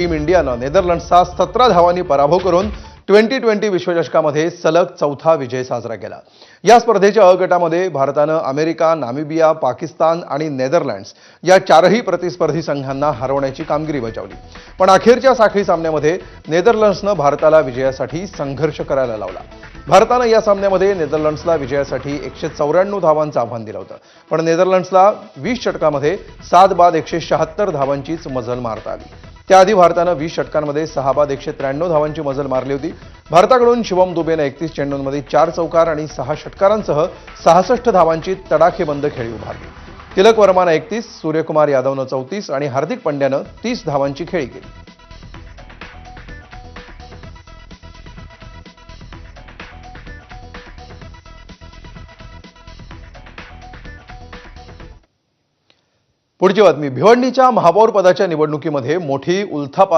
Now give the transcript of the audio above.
Team इंडियानं नेदरलँड्सचा 17 धावांनी पराभव करून टी-20 विश्वचषकामध्ये सलग चौथा विजय साजरा केला। या स्पर्धेच्या अ गटामध्ये भारतानं अमेरिका, नामिबिया, पाकिस्तान आणि नेदरलँड्स या चारही प्रतिस्पर्धी संघांना हरवण्याची कामगिरी बजावली। पण अखेरच्या साखळी सामन्यामध्ये नेदरलँड्सनं भारताला विजयासाठी संघर्ष करायला लावला। भारतानं या सामन्यामध्ये नेदरलँड्सला विजयासाठी 194 धावांचं आव्हान दिलं होतं, पण नेदरलँड्सला 20 षटकामध्ये 7 बाद 176 धावांचीच मजल मारता आली। त्याआधी भारतानं 20 षटकांमध्ये 6 बाद 193 धावांची मजल मारली होती। भारताकडून शिवम दुबेनं 31 चेंडूंमध्ये 4 चौकार आणि 6 षटकारांसह 66 धावांची तडाखेबंद खेळी उभारली। तिलक वर्मानं 31, सूर्यकुमार यादवनं 34 आणि हार्दिक पंड्यानं 30 धावांची खेळी केली। पुढची बातमी, भिवंडीच्या महापौर पदाच्या निवडणुकीमध्ये मोठी उलथापालथ